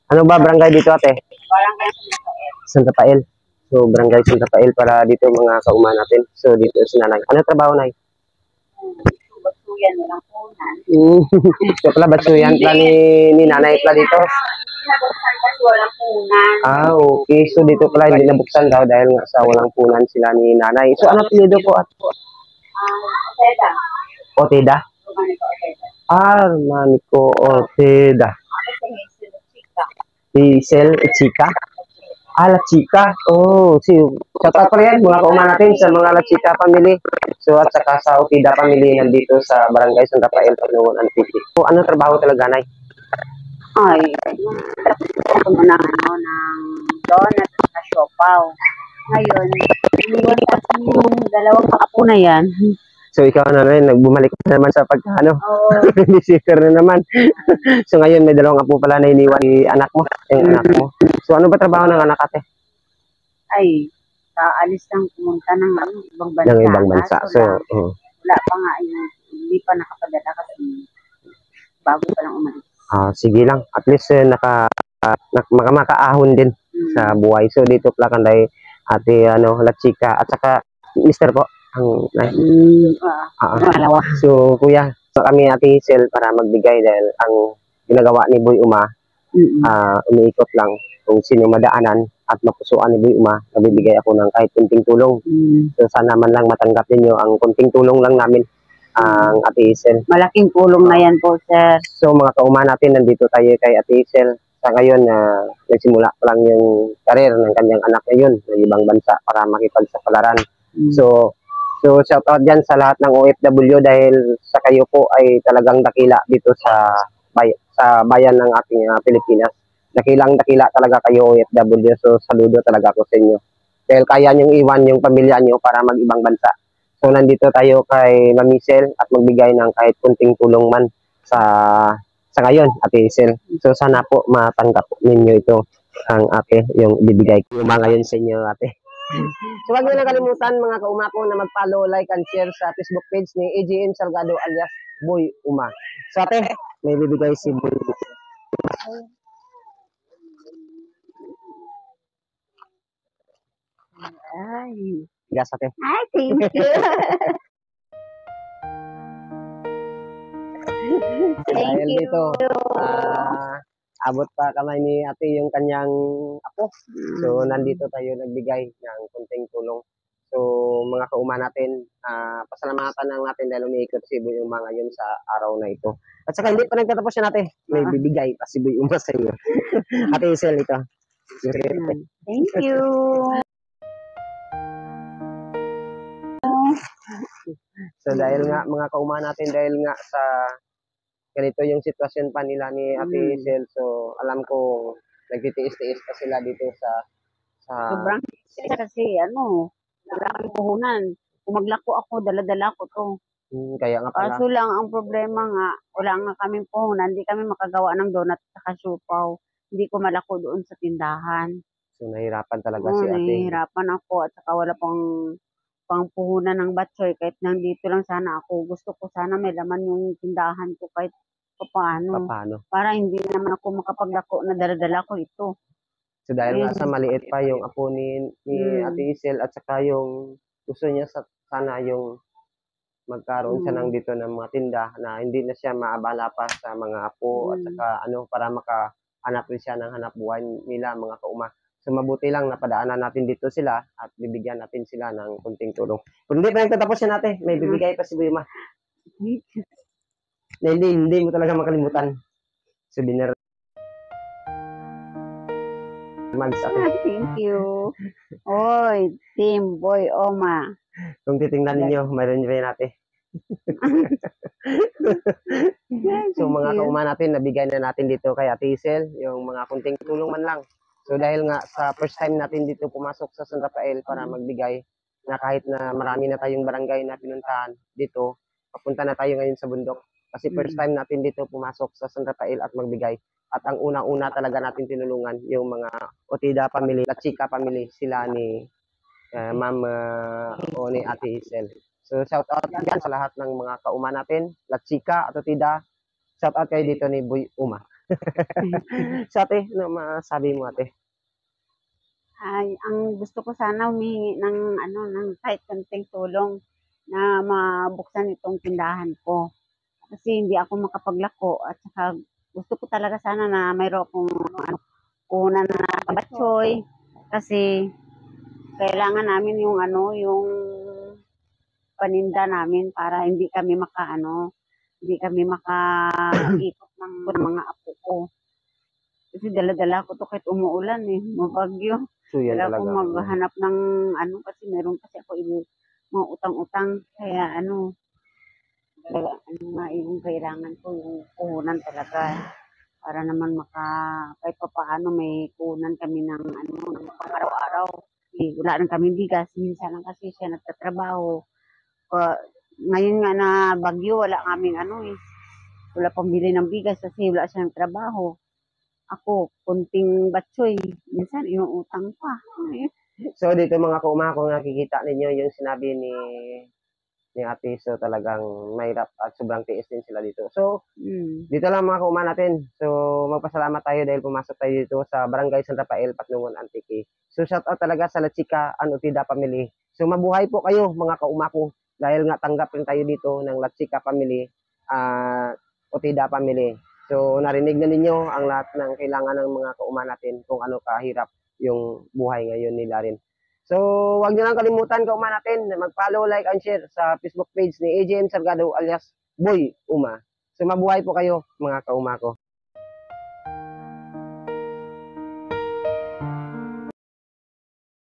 Ano ba barangay dito ate? Barangay Santa Pael. So barangay Santa Pael para dito mga kauma natin. So dito si nanay. Ano trabaho nay? Batuyan walang punan. So pala batsuyan pala ni nanay pala dito. Nabuksan kasi walang punan. Ah, okay. So dito pala hindi nabuksan daw dahil nga sa walang punan sila ni nanay. So ano apelyido po at Oteda. Oteda? Romaniko Oteda. Ah, Manico Oteda. Ako sa Hazel Chica. Hazel Chica? Ah, La Chica. Oh, si shout out pa rin mga kauma natin sa mga La Chica family. So at saka sa Oteda family nandito sa Barangay San Rafael, Panginoon Antique. So ano trabaho talaga nay? Ay, ako mo ng donut na siopaw. Ngayon, iniwan kasi yung dalawang apo na yan. So ikaw na rin, nagbumalik na naman sa pagkano. Oo. Sister na naman. So ngayon may dalawang apo pala na iniwan ni anak mo, yung anak mo. So ano ba trabaho ng anak ate? Ay, kaalis lang pumunta ng ibang bansa. Ng ibang bansa. So, wala pa nga yung, hindi pa nakapadala kasi bago pa lang umalis. Sige lang. At least makaahon din sa buhay. So dito pala kanday ate La Chica at saka Mister po ang Malawa. So kuya, so kami ate Hazel para magbigay dahil ang ginagawa ni Boy Uma umiikot lang kung sino madaanan at mapusuan ni Boy Uma, nabibigay ako ng kahit kunting tulong. So sana man lang matanggap ninyo ang kunting tulong lang namin ang ate Hazel. Malaking tulong na yan po, sir. So mga kauma natin, nandito tayo kay ate Hazel. Sa ngayon, nagsimula pa lang yung karir ng kanyang anak ngayon ng ibang bansa para makipagsapalaran. So shout out dyan sa lahat ng OFW dahil sa kayo po ay talagang dakila dito sa bayan ng ating Pilipinas. Dakila talaga kayo OFW. So saludo talaga ako sa inyo. Dahil kaya nyong iwan yung pamilya nyo para mag-ibang bansa. So nandito tayo kay Ma'am Hazel at magbigay ng kahit kunting tulong man sa ngayon, Ate Hazel. So sana po matanggap ninyo ito ang yung ibibigay ko ngayon sa inyo, ate. So huwag niyo na kalimutan mga kauma ko na mag-follow, like, and share sa Facebook page ni AJM Salgado alias Boy Uma. So ate, may bibigay si Boy. Ay. Yes, ate. Ay, thank you. Dahil dito, abot pa kamay ni ate yung kanyang apo. So, nandito tayo nagbigay ng kunting tulong. So, mga kauma natin, pasalamatan lang natin dahil umiikot si Boy Uma ngayon sa araw na ito. At saka hindi pa nagtatapos yan ate. May bibigay pa si Boy Uma sa iyo. Ate Hazel, ito. Thank you. So, dahil nga, mga kauma natin, dahil nga sa ganito yung sitwasyon pa nila ni Ate Hazel. So, alam ko, nagtitiis-tiis pa sila dito sa Sobrang kasi wala kang puhunan. Kung maglako ako, dala-dala ko to. Kaya nga pala. Kaso lang, ang problema nga, wala nga kaming puhunan. Hindi kami makagawa ng donut sa siopaw. Hindi ko malako doon sa tindahan. So, nahirapan talaga si ate. Nahihirapan ako at saka wala pang puhunan ng batsoy. Kahit nandito lang sana ako, gusto ko sana may laman yung tindahan ko kahit paano. Para hindi naman ako makapaglako na dala-dala ko ito. So dahil nga sa maliit pa yung apo ni Ate Hazel at saka yung gusto niya sana yung magkaroon siya ng dito ng mga tinda na hindi na siya maabala pa sa mga apo at saka para makahanap rin siya ng hanap buhay nila mga kauma. So mabuti lang napadaanan natin dito sila at bibigyan natin sila ng kunting tulong. Kung hindi pa nagtatapos yan natin, may bibigay pa si Boy Uma. Na hindi mo talaga makalimutan. Souvenir. Thank you. Oy, Team Boy Uma. Kung titingnan ninyo, mayroon nyo rin natin. So mga kauma natin, nabigay na natin dito kay Ate Hazel, yung mga kunting tulong man lang. So dahil nga sa first time natin dito pumasok sa San Rafael para magbigay, na kahit na marami na tayong barangay na pinuntahan dito, papunta na tayo ngayon sa bundok. Kasi first time natin dito pumasok sa San Rafael at magbigay. At ang unang-una talaga natin tinulungan yung mga Oteda family, La Chica family, sila ni Ma'am o ni Ate Hazel. So shout out dyan sa lahat ng mga kauma natin, La Chica at Oteda. Shout out kayo dito ni Boy Uma. So ate, ano masabi mo ate? Ay, ang gusto ko sana humingi ng ano, ng kahit konting tulong na mabuksan itong tindahan ko. Kasi hindi ako makapaglako at saka gusto ko talaga sana na mayroon akong ano, puhunan na batchoy kasi kailangan namin yung ano, yung paninda namin para hindi kami makaano, hindi kami makaikot ng mga apo ko. Kasi dala-dala ko to kahit umuulan eh, mabagyo. So yan Kaya ako talaga. maghanap ng ano kasi meron kasi ako mga utang-utang. Kaya ano, talaga, ano nga yung kailangan ko, yung puhunan talaga. Para naman kahit pa paano may puhunan kami ng ano, ng pang-araw-araw. Eh, wala rin kami bigas. Minsan lang kasi siya nagtatrabaho. Ngayon nga na bagyo, wala kaming ano eh. Wala pambili ng bigas kasi wala siyang trabaho. Ako, kunting batsoy. Minsan, inuutang pa. So dito mga kauma, kung nakikita ninyo yung sinabi ni ate, so talagang mahirap at sobrang tiis din sila dito. So dito lang mga kauma natin. So magpasalamat tayo dahil pumasok tayo dito sa Barangay San Rafael, Patnungon, Antique. So shout out talaga sa La Chica and Utida family. So mabuhay po kayo mga kauma ko dahil nga tanggap rin tayo dito ng La Chica family, Utida family. So narinig na ninyo ang lahat ng kailangan ng mga kauma natin kung ano kahirap yung buhay ngayon nila rin. So, wag niyo lang kalimutan kauma natin na mag-follow, like, and share sa Facebook page ni AJM Sargado alias Boy Uma. So, mabuhay po kayo mga kauma ko.